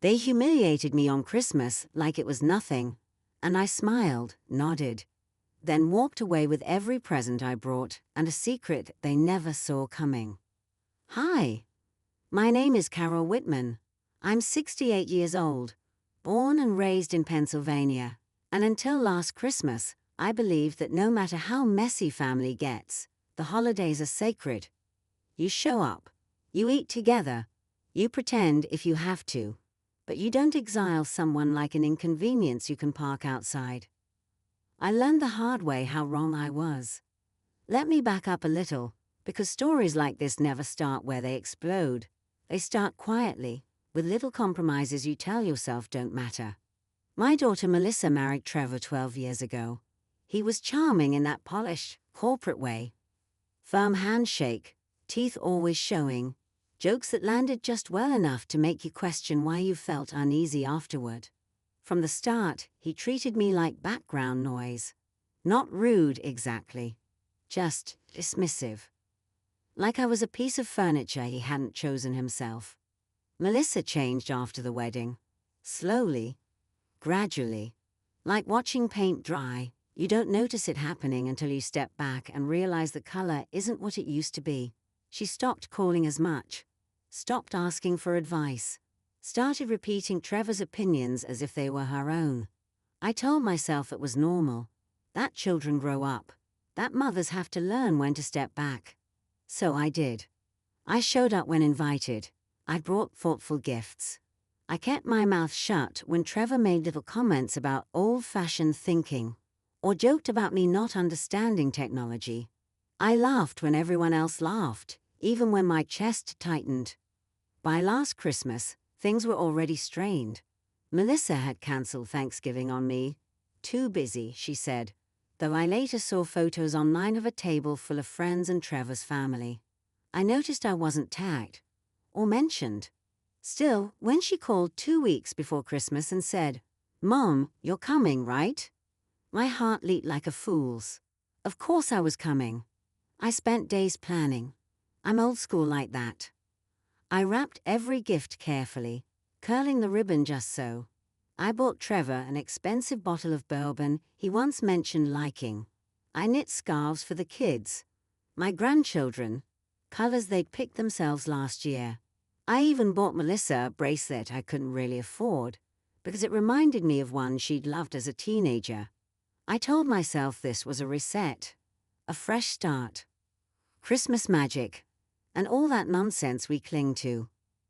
They humiliated me on Christmas like it was nothing, and I smiled, nodded, then walked away with every present I brought and a secret they never saw coming. Hi, my name is Carol Whitman. I'm 68 years old, born and raised in Pennsylvania, and until last Christmas, I believed that no matter how messy family gets, the holidays are sacred. You show up, you eat together, you pretend if you have to, but you don't exile someone like an inconvenience you can park outside. I learned the hard way how wrong I was. Let me back up a little, because stories like this never start where they explode. They start quietly, with little compromises you tell yourself don't matter. My daughter Melissa married Trevor 12 years ago. He was charming in that polished, corporate way. Firm handshake, teeth always showing, jokes that landed just well enough to make you question why you felt uneasy afterward. From the start, he treated me like background noise. Not rude exactly, just dismissive. Like I was a piece of furniture he hadn't chosen himself. Melissa changed after the wedding. Slowly, gradually. Like watching paint dry, you don't notice it happening until you step back and realize the color isn't what it used to be. She stopped calling as much, stopped asking for advice, started repeating Trevor's opinions as if they were her own. I told myself it was normal, that children grow up, that mothers have to learn when to step back. So I did. I showed up when invited. I brought thoughtful gifts. I kept my mouth shut when Trevor made little comments about old-fashioned thinking, or joked about me not understanding technology. I laughed when everyone else laughed, even when my chest tightened. By last Christmas, things were already strained. Melissa had cancelled Thanksgiving on me. Too busy, she said, though I later saw photos online of a table full of friends and Trevor's family. I noticed I wasn't tagged, or mentioned. Still, when she called 2 weeks before Christmas and said, "Mom, you're coming, right?" my heart leaped like a fool's. Of course I was coming. I spent days planning. I'm old school like that. I wrapped every gift carefully, curling the ribbon just so. I bought Trevor an expensive bottle of bourbon he once mentioned liking. I knit scarves for the kids, my grandchildren, colors they'd picked themselves last year. I even bought Melissa a bracelet I couldn't really afford, because it reminded me of one she'd loved as a teenager. I told myself this was a reset, a fresh start. Christmas magic, and all that nonsense we cling to.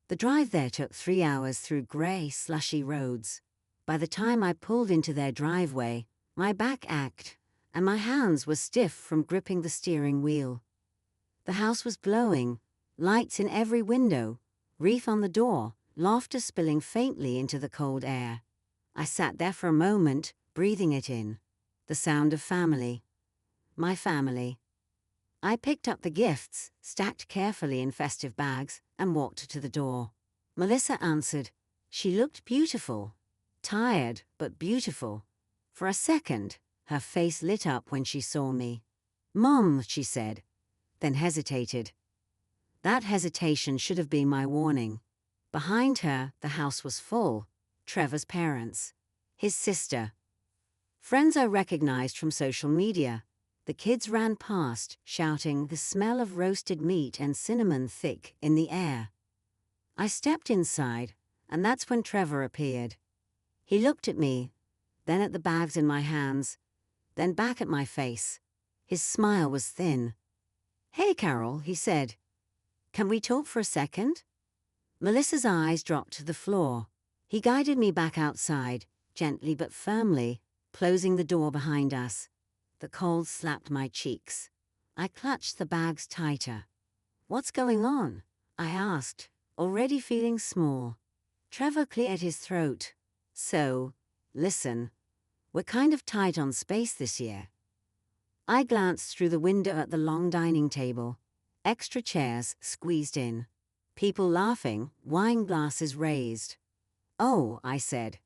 The drive there took 3 hours through grey, slushy roads. By the time I pulled into their driveway, my back ached, and my hands were stiff from gripping the steering wheel. The house was glowing, lights in every window, wreath on the door, laughter spilling faintly into the cold air. I sat there for a moment, breathing it in. The sound of family. My family. I picked up the gifts, stacked carefully in festive bags, and walked to the door. Melissa answered. She looked beautiful. Tired, but beautiful. For a second, her face lit up when she saw me. "Mom," she said, then hesitated. That hesitation should have been my warning. Behind her, the house was full. Trevor's parents. His sister. Friends I recognized from social media. The kids ran past, shouting, the smell of roasted meat and cinnamon thick in the air. I stepped inside, and that's when Trevor appeared. He looked at me, then at the bags in my hands, then back at my face. His smile was thin. "Hey, Carol," he said. "Can we talk for a second?" Melissa's eyes dropped to the floor. He guided me back outside, gently but firmly, closing the door behind us. The cold slapped my cheeks. I clutched the bags tighter. "What's going on?" I asked, already feeling small. Trevor cleared his throat. "So, listen, we're kind of tight on space this year." I glanced through the window at the long dining table. Extra chairs squeezed in. People laughing, wine glasses raised. "Oh," I said.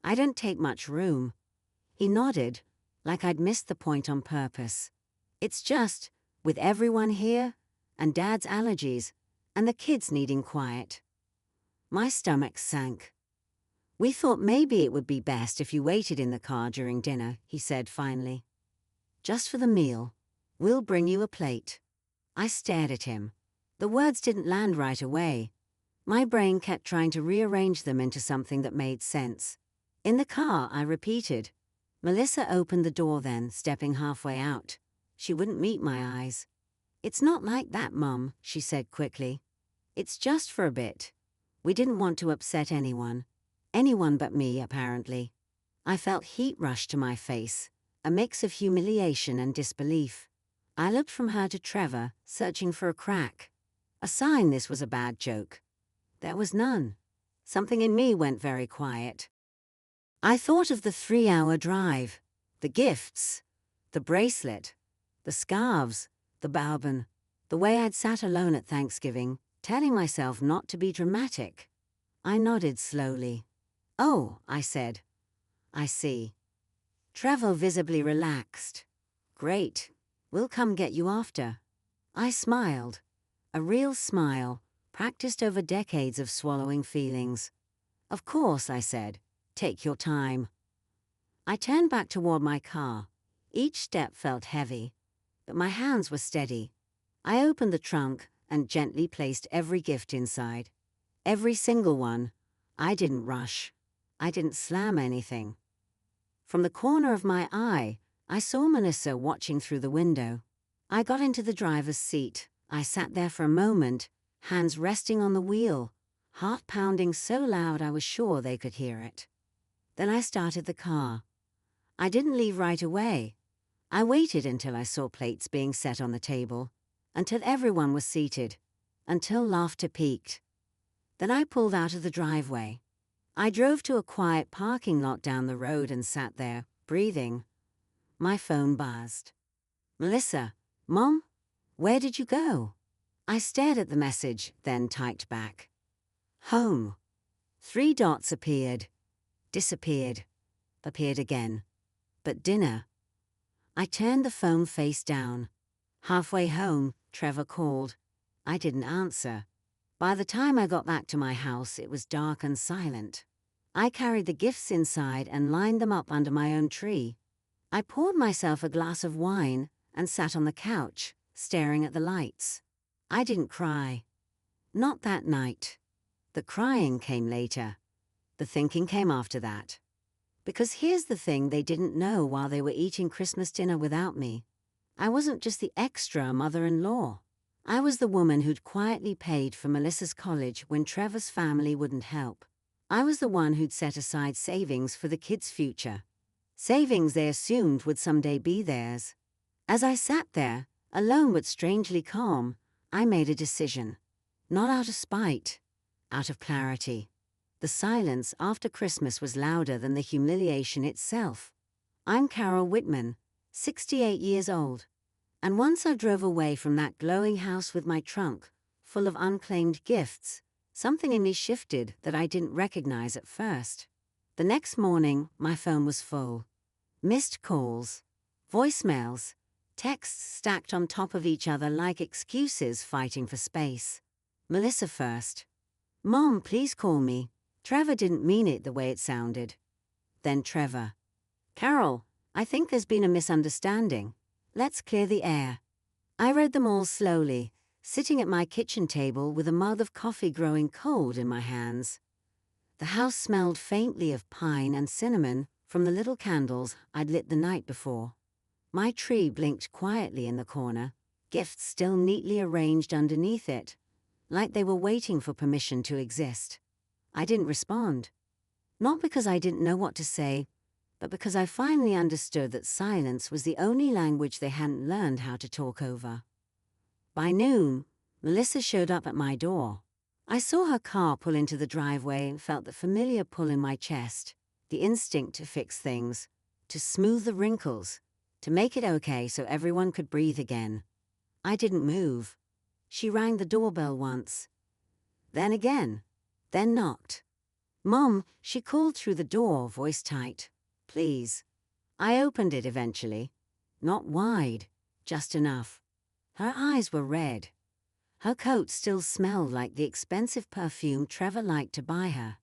"I don't take much room." He nodded, like I'd missed the point on purpose. "It's just, with everyone here, and Dad's allergies, and the kids needing quiet." My stomach sank. "We thought maybe it would be best if you waited in the car during dinner," he said finally. "Just for the meal. We'll bring you a plate." I stared at him. The words didn't land right away. My brain kept trying to rearrange them into something that made sense. In the car, I repeated. Melissa opened the door then, stepping halfway out. She wouldn't meet my eyes. "It's not like that, Mum," she said quickly. "It's just for a bit. We didn't want to upset anyone. Anyone but me, apparently." I felt heat rush to my face, a mix of humiliation and disbelief. I looked from her to Trevor, searching for a crack. A sign this was a bad joke. There was none. Something in me went very quiet. I thought of the 3-hour drive, the gifts, the bracelet, the scarves, the bourbon, the way I'd sat alone at Thanksgiving, telling myself not to be dramatic. I nodded slowly. "Oh," I said. "I see." Trevor visibly relaxed. "Great. We'll come get you after." I smiled. A real smile, practiced over decades of swallowing feelings. "Of course," I said. "Take your time." I turned back toward my car. Each step felt heavy, but my hands were steady. I opened the trunk and gently placed every gift inside. Every single one. I didn't rush. I didn't slam anything. From the corner of my eye, I saw Melissa watching through the window. I got into the driver's seat. I sat there for a moment, hands resting on the wheel, heart pounding so loud I was sure they could hear it. Then I started the car. I didn't leave right away. I waited until I saw plates being set on the table, until everyone was seated, until laughter peaked. Then I pulled out of the driveway. I drove to a quiet parking lot down the road and sat there, breathing. My phone buzzed. "Melissa, Mom, where did you go?" I stared at the message, then typed back. "Home." 3 dots appeared, disappeared, appeared again. But dinner. I turned the phone face down. Halfway home, Trevor called. I didn't answer. By the time I got back to my house, it was dark and silent. I carried the gifts inside and lined them up under my own tree. I poured myself a glass of wine and sat on the couch, staring at the lights. I didn't cry. Not that night. The crying came later. The thinking came after that. Because here's the thing they didn't know while they were eating Christmas dinner without me. I wasn't just the extra mother-in-law. I was the woman who'd quietly paid for Melissa's college when Trevor's family wouldn't help. I was the one who'd set aside savings for the kids' future. Savings they assumed would someday be theirs. As I sat there, alone but strangely calm, I made a decision. Not out of spite, out of clarity. The silence after Christmas was louder than the humiliation itself. I'm Carol Whitman, 68 years old. And once I drove away from that glowing house with my trunk, full of unclaimed gifts, something in me shifted that I didn't recognize at first. The next morning, my phone was full. Missed calls, voicemails, texts stacked on top of each other like excuses fighting for space. Melissa first. "Mom, please call me." Trevor didn't mean it the way it sounded. Then Trevor. "Carol, I think there's been a misunderstanding. Let's clear the air." I read them all slowly, sitting at my kitchen table with a mug of coffee growing cold in my hands. The house smelled faintly of pine and cinnamon from the little candles I'd lit the night before. My tree blinked quietly in the corner, gifts still neatly arranged underneath it, like they were waiting for permission to exist. I didn't respond. Not because I didn't know what to say, but because I finally understood that silence was the only language they hadn't learned how to talk over. By noon, Melissa showed up at my door. I saw her car pull into the driveway and felt the familiar pull in my chest, the instinct to fix things, to smooth the wrinkles, to make it okay so everyone could breathe again. I didn't move. She rang the doorbell once. Then again. Then knocked. "Mom," she called through the door, voice tight. "Please." I opened it eventually. Not wide, just enough. Her eyes were red. Her coat still smelled like the expensive perfume Trevor liked to buy her.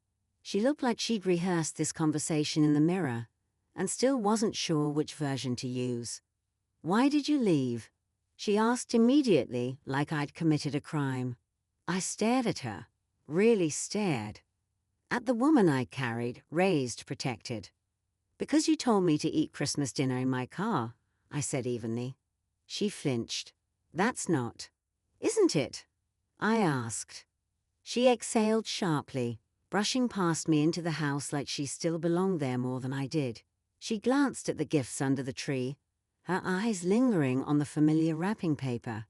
She looked like she'd rehearsed this conversation in the mirror and still wasn't sure which version to use. "Why did you leave?" she asked immediately, like I'd committed a crime. I stared at her, really stared. At the woman I carried, raised, protected. "Because you told me to eat Christmas dinner in my car," I said evenly. She flinched. "That's not." "Isn't it?" I asked. She exhaled sharply, brushing past me into the house like she still belonged there more than I did. She glanced at the gifts under the tree, her eyes lingering on the familiar wrapping paper.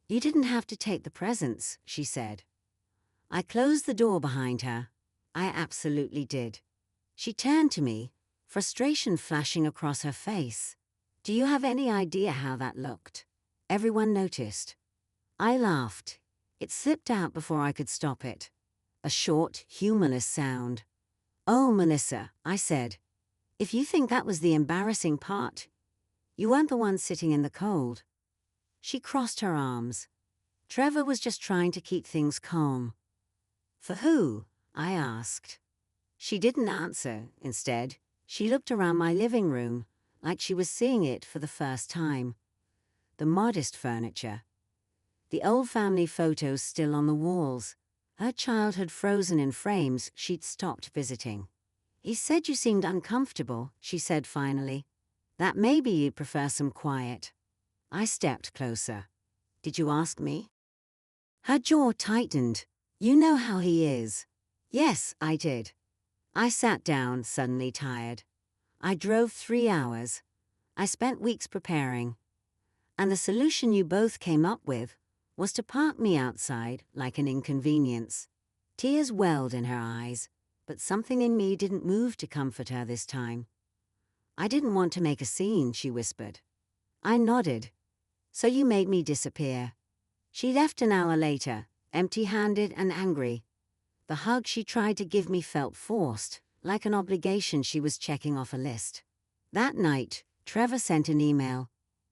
"You didn't have to take the presents," she said. I closed the door behind her. I absolutely did. She turned to me, frustration flashing across her face. "Do you have any idea how that looked?" Everyone noticed. I laughed. It slipped out before I could stop it. A short, humorless sound. "Oh, Melissa," I said. "If you think that was the embarrassing part, you weren't the one sitting in the cold." She crossed her arms. Trevor was just trying to keep things calm. "For who?" I asked. She didn't answer. Instead, she looked around my living room, like she was seeing it for the first time. The modest furniture. The old family photos still on the walls. Her childhood frozen in frames she'd stopped visiting. "He said you seemed uncomfortable," she said finally. "That maybe you'd prefer some quiet." I stepped closer. "Did you ask me?" Her jaw tightened. "You know how he is." "Yes, I did." I sat down, suddenly tired. I drove 3 hours. I spent weeks preparing. And the solution you both came up with was to park me outside like an inconvenience. Tears welled in her eyes, but something in me didn't move to comfort her this time. "I didn't want to make a scene," she whispered. I nodded. "So you made me disappear." She left an hour later, empty-handed and angry. The hug she tried to give me felt forced, like an obligation she was checking off a list. That night, Trevor sent an email.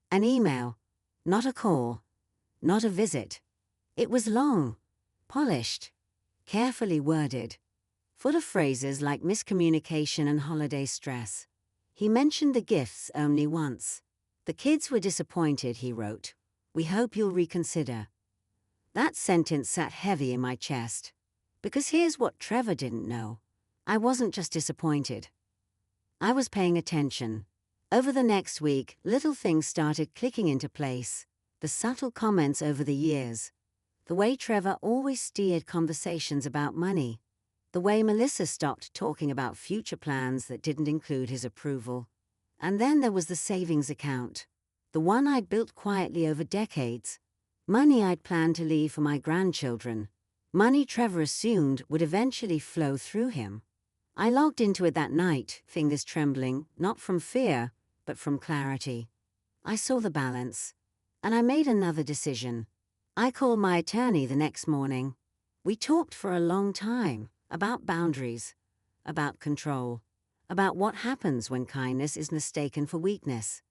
An email, not a call, not a visit. It was long, polished, carefully worded, full of phrases like miscommunication and holiday stress. He mentioned the gifts only once. "The kids were disappointed," he wrote. "We hope you'll reconsider." That sentence sat heavy in my chest. Because here's what Trevor didn't know. I wasn't just disappointed. I was paying attention. Over the next week, little things started clicking into place. The subtle comments over the years. The way Trevor always steered conversations about money. The way Melissa stopped talking about future plans that didn't include his approval. And then there was the savings account. The one I'd built quietly over decades. Money I'd planned to leave for my grandchildren. Money Trevor assumed would eventually flow through him. I logged into it that night, fingers trembling, not from fear, but from clarity. I saw the balance, and I made another decision. I called my attorney the next morning. We talked for a long time, about boundaries, about control, about what happens when kindness is mistaken for weakness.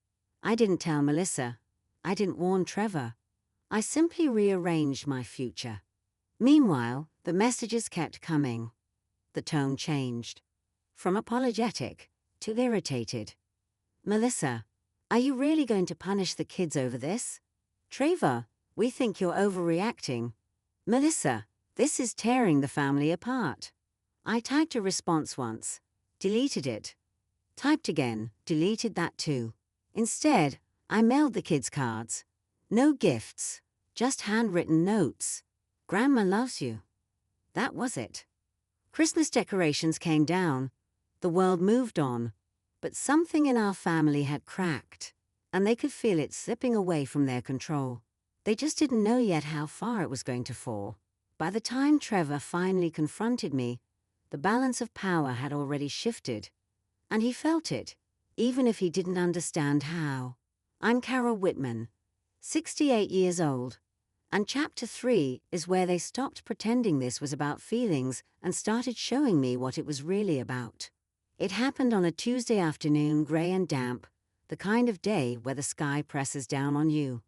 I didn't tell Melissa. I didn't warn Trevor. I simply rearranged my future. Meanwhile, the messages kept coming. The tone changed. From apologetic to irritated. "Melissa, are you really going to punish the kids over this?" "Trevor, we think you're overreacting." "Melissa, this is tearing the family apart." I typed a response once, deleted it. Typed again, deleted that too. Instead, I mailed the kids cards. No gifts, just handwritten notes. "Grandma loves you." That was it. Christmas decorations came down. The world moved on. But something in our family had cracked, and they could feel it slipping away from their control. They just didn't know yet how far it was going to fall. By the time Trevor finally confronted me, the balance of power had already shifted. And he felt it, even if he didn't understand how. I'm Carol Whitman, 68 years old. And Chapter 3 is where they stopped pretending this was about feelings and started showing me what it was really about. It happened on a Tuesday afternoon, gray and damp, the kind of day where the sky presses down on you.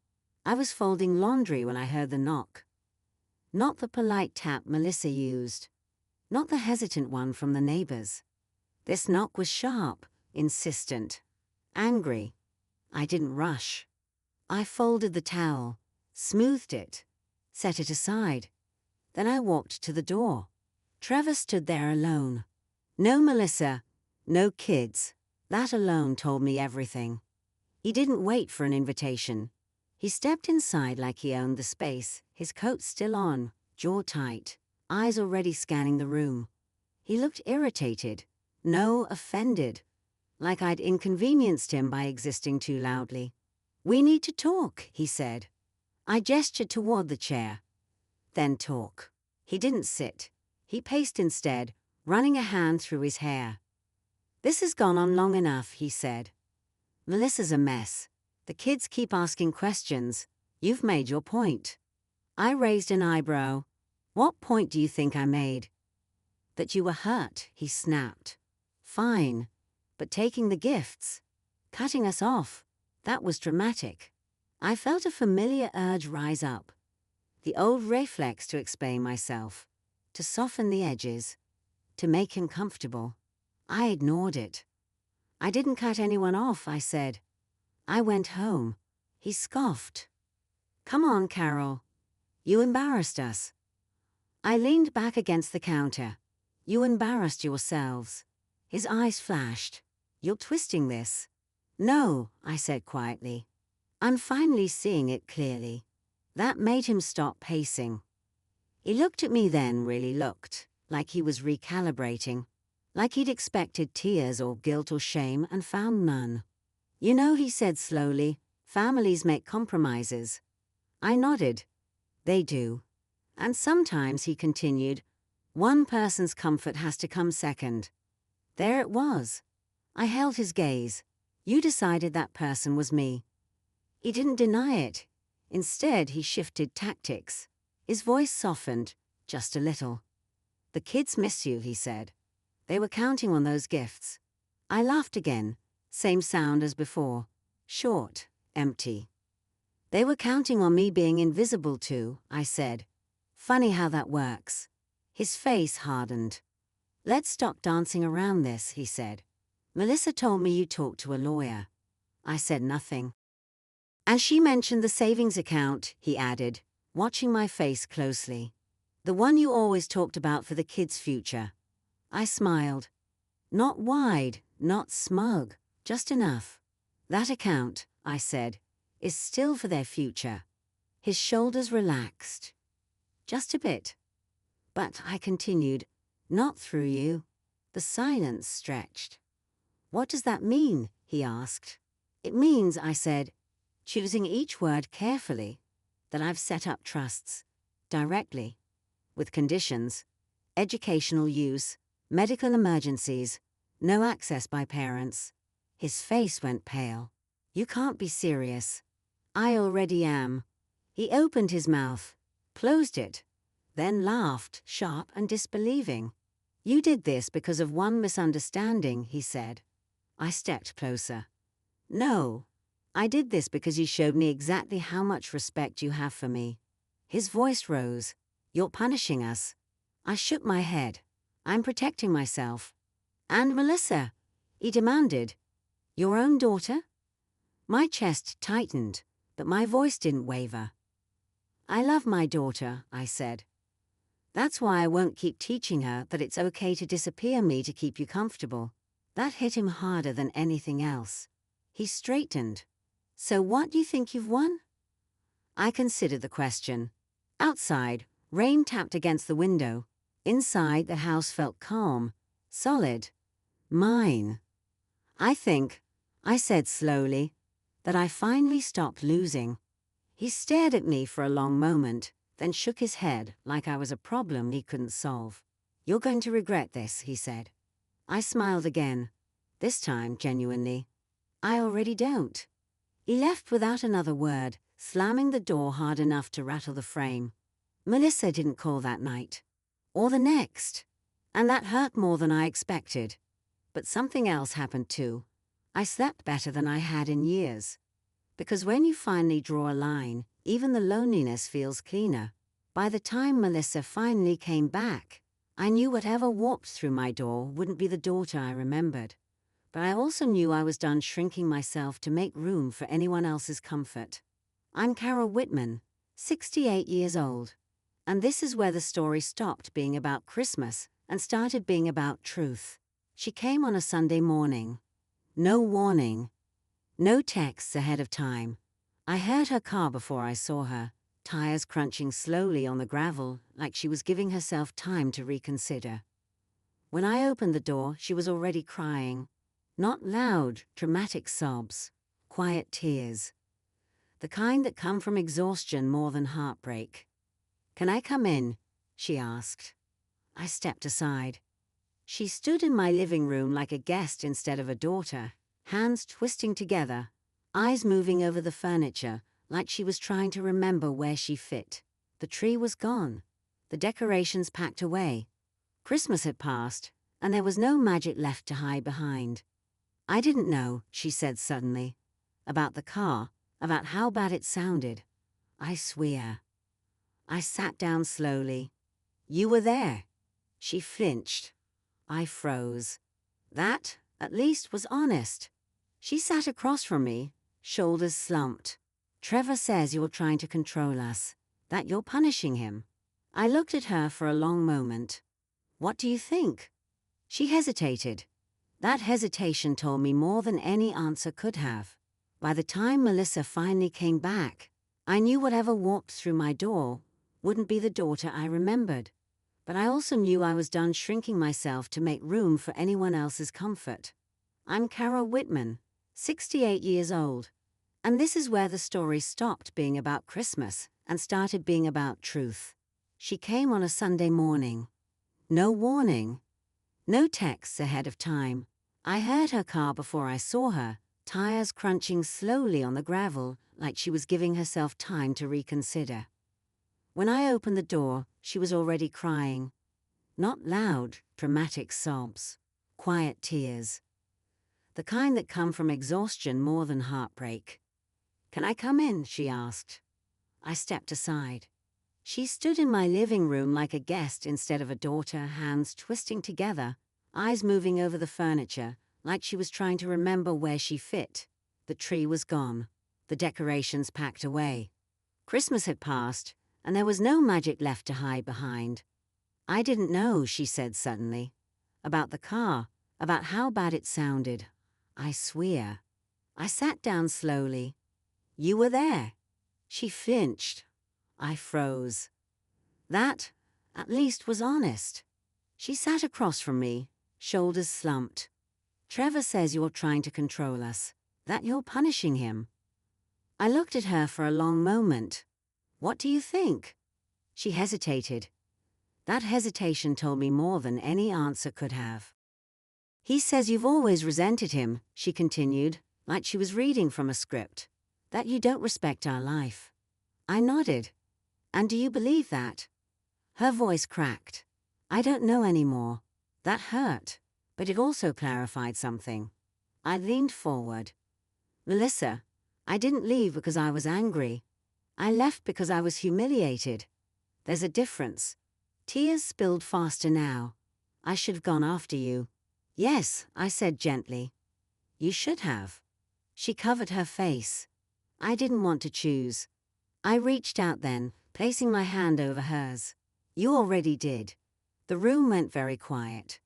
I was folding laundry when I heard the knock. Not the polite tap Melissa used. not the hesitant one from the neighbors. This knock was sharp, insistent, angry. I didn't rush. I folded the towel, smoothed it, set it aside. Then I walked to the door. Trevor stood there alone. No Melissa, no kids. That alone told me everything. He didn't wait for an invitation. He stepped inside like he owned the space, his coat still on, jaw tight, eyes already scanning the room. He looked irritated, no, offended, like I'd inconvenienced him by existing too loudly. "We need to talk," he said. I gestured toward the chair. "Then talk." He didn't sit. He paced instead, running a hand through his hair. "This has gone on long enough," he said. "Melissa's a mess. The kids keep asking questions. You've made your point." I raised an eyebrow. "What point do you think I made?" "That you were hurt," he snapped. "Fine. But taking the gifts, cutting us off, that was dramatic." I felt a familiar urge rise up. The old reflex to explain myself, to soften the edges, to make him comfortable. I ignored it. "I didn't cut anyone off," I said. "I went home." He scoffed. "Come on, Carol. You embarrassed us." I leaned back against the counter. "You embarrassed yourselves." His eyes flashed. "You're twisting this." "No," I said quietly. "I'm finally seeing it clearly." That made him stop pacing. He looked at me then, really looked, like he was recalibrating, like he'd expected tears or guilt or shame and found none. "You know," he said slowly, "families make compromises." I nodded. "They do. And sometimes," he continued, "one person's comfort has to come second." There it was. I held his gaze. "You decided that person was me." He didn't deny it. Instead, he shifted tactics. His voice softened, just a little. "The kids miss you," he said. "They were counting on those gifts." I laughed again. Same sound as before. Short, empty. "They were counting on me being invisible too," I said. "Funny how that works." His face hardened. "Let's stop dancing around this," he said. "Melissa told me you talked to a lawyer." I said nothing. "And she mentioned the savings account," he added, watching my face closely. "The one you always talked about for the kids' future." I smiled. Not wide, not smug, just enough. "That account," I said, "is still for their future." His shoulders relaxed. Just a bit. "But," I continued, "not through you." The silence stretched. "What does that mean?" he asked. "It means," I said, choosing each word carefully, "that I've set up trusts, directly, with conditions, educational use, medical emergencies, no access by parents." His face went pale. "You can't be serious." "I already am." He opened his mouth, closed it, then laughed, sharp and disbelieving. "You did this because of one misunderstanding," he said. I stepped closer. "No. I did this because you showed me exactly how much respect you have for me." His voice rose. "You're punishing us." I shook my head. "I'm protecting myself." "And Melissa?" he demanded. "Your own daughter?" My chest tightened, but my voice didn't waver. "I love my daughter," I said. "That's why I won't keep teaching her that it's okay to disappear me to keep you comfortable." That hit him harder than anything else. He straightened. "So what do you think you've won?" I considered the question. Outside, rain tapped against the window. Inside, the house felt calm, solid. Mine. "I think," I said slowly, "that I finally stopped losing." He stared at me for a long moment, then shook his head like I was a problem he couldn't solve. "You're going to regret this," he said. I smiled again, this time genuinely. "I already don't." He left without another word, slamming the door hard enough to rattle the frame. Melissa didn't call that night. Or the next. And that hurt more than I expected. But something else happened too. I slept better than I had in years. Because when you finally draw a line, even the loneliness feels cleaner. By the time Melissa finally came back, I knew whatever walked through my door wouldn't be the daughter I remembered, but I also knew I was done shrinking myself to make room for anyone else's comfort. I'm Carol Whitman, 68 years old, and this is where the story stopped being about Christmas and started being about truth. She came on a Sunday morning. No warning, no texts ahead of time. I heard her car before I saw her, tires crunching slowly on the gravel like she was giving herself time to reconsider. When I opened the door, she was already crying. Not loud, dramatic sobs, quiet tears. The kind that come from exhaustion more than heartbreak. "Can I come in?" she asked. I stepped aside. She stood in my living room like a guest instead of a daughter, hands twisting together, eyes moving over the furniture like she was trying to remember where she fit. The tree was gone, the decorations packed away. Christmas had passed, and there was no magic left to hide behind. "I didn't know," she said suddenly, "about the car, about how bad it sounded. I swear." I sat down slowly. "You were there." She flinched. I froze. That, at least, was honest. She sat across from me, shoulders slumped. "Trevor says you're trying to control us, that you're punishing him." I looked at her for a long moment. "What do you think?" She hesitated. That hesitation told me more than any answer could have. By the time Melissa finally came back, I knew whatever walked through my door wouldn't be the daughter I remembered. But I also knew I was done shrinking myself to make room for anyone else's comfort. I'm Carol Whitman, 68 years old, and this is where the story stopped being about Christmas and started being about truth. She came on a Sunday morning. No warning, no texts ahead of time. I heard her car before I saw her, tires crunching slowly on the gravel like she was giving herself time to reconsider. When I opened the door, she was already crying. Not loud, dramatic sobs, quiet tears. The kind that come from exhaustion more than heartbreak. "Can I come in?" she asked. I stepped aside. She stood in my living room like a guest instead of a daughter, hands twisting together, eyes moving over the furniture like she was trying to remember where she fit. The tree was gone, the decorations packed away. Christmas had passed, and there was no magic left to hide behind. "I didn't know," she said suddenly, "about the car, about how bad it sounded. I swear." I sat down slowly. "You were there." She flinched. I froze. That, at least, was honest. She sat across from me, shoulders slumped. "Trevor says you're trying to control us, that you're punishing him." I looked at her for a long moment. "What do you think?" She hesitated. That hesitation told me more than any answer could have. "He says you've always resented him," she continued, like she was reading from a script. "That you don't respect our life." I nodded. "And do you believe that?" Her voice cracked. "I don't know anymore." That hurt, but it also clarified something. I leaned forward. "Melissa, I didn't leave because I was angry. I left because I was humiliated. There's a difference." Tears spilled faster now. "I should have gone after you." "Yes," I said gently. "You should have." She covered her face. I didn't want to choose. I reached out then, placing my hand over hers. "You already did." The room went very quiet.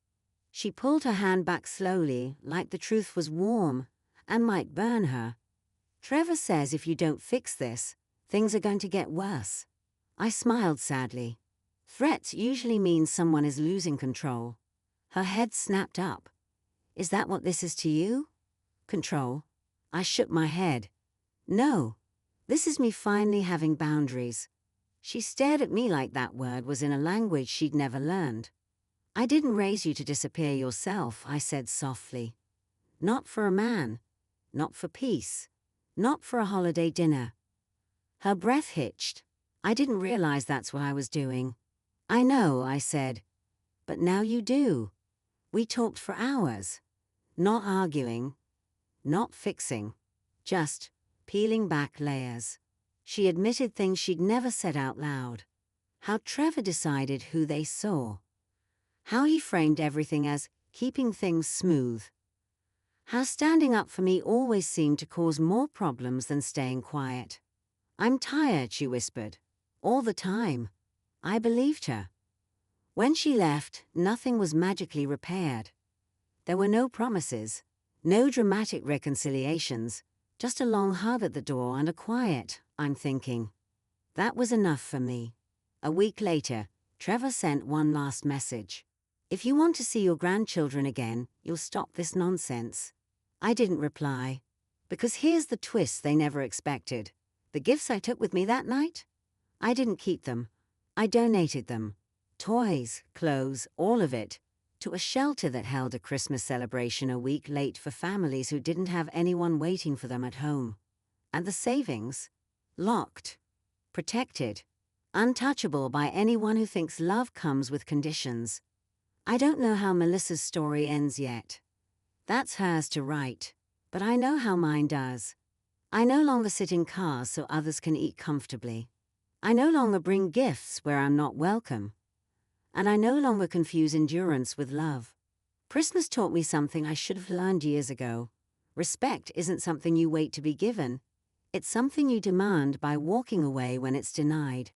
She pulled her hand back slowly, like the truth was warm and might burn her. "Trevor says if you don't fix this, things are going to get worse." I smiled sadly. Threats usually mean someone is losing control. Her head snapped up. "Is that what this is to you?" "Control?" I shook my head. "No. This is me finally having boundaries." She stared at me like that word was in a language she'd never learned. "I didn't raise you to disappear yourself," I said softly. "Not for a man. Not for peace. Not for a holiday dinner." Her breath hitched. "I didn't realize that's what I was doing." "I know," I said. "But now you do." We talked for hours. Not arguing. Not fixing. Just peeling back layers. She admitted things she'd never said out loud. How Trevor decided who they saw. How he framed everything as keeping things smooth. How standing up for me always seemed to cause more problems than staying quiet. "I'm tired," she whispered. All the time. I believed her. When she left, nothing was magically repaired. There were no promises, no dramatic reconciliations, just a long hug at the door and a quiet, "I'm thinking." That was enough for me. A week later, Trevor sent one last message. "If you want to see your grandchildren again, you'll stop this nonsense." I didn't reply. Because here's the twist they never expected. The gifts I took with me that night? I didn't keep them. I donated them. Toys, clothes, all of it, to a shelter that held a Christmas celebration a week late for families who didn't have anyone waiting for them at home. And the savings? Locked. Protected. Untouchable by anyone who thinks love comes with conditions. I don't know how Melissa's story ends yet. That's hers to write. But I know how mine does. I no longer sit in cars so others can eat comfortably. I no longer bring gifts where I'm not welcome. And I no longer confuse endurance with love. Christmas taught me something I should have learned years ago. Respect isn't something you wait to be given. It's something you demand by walking away when it's denied.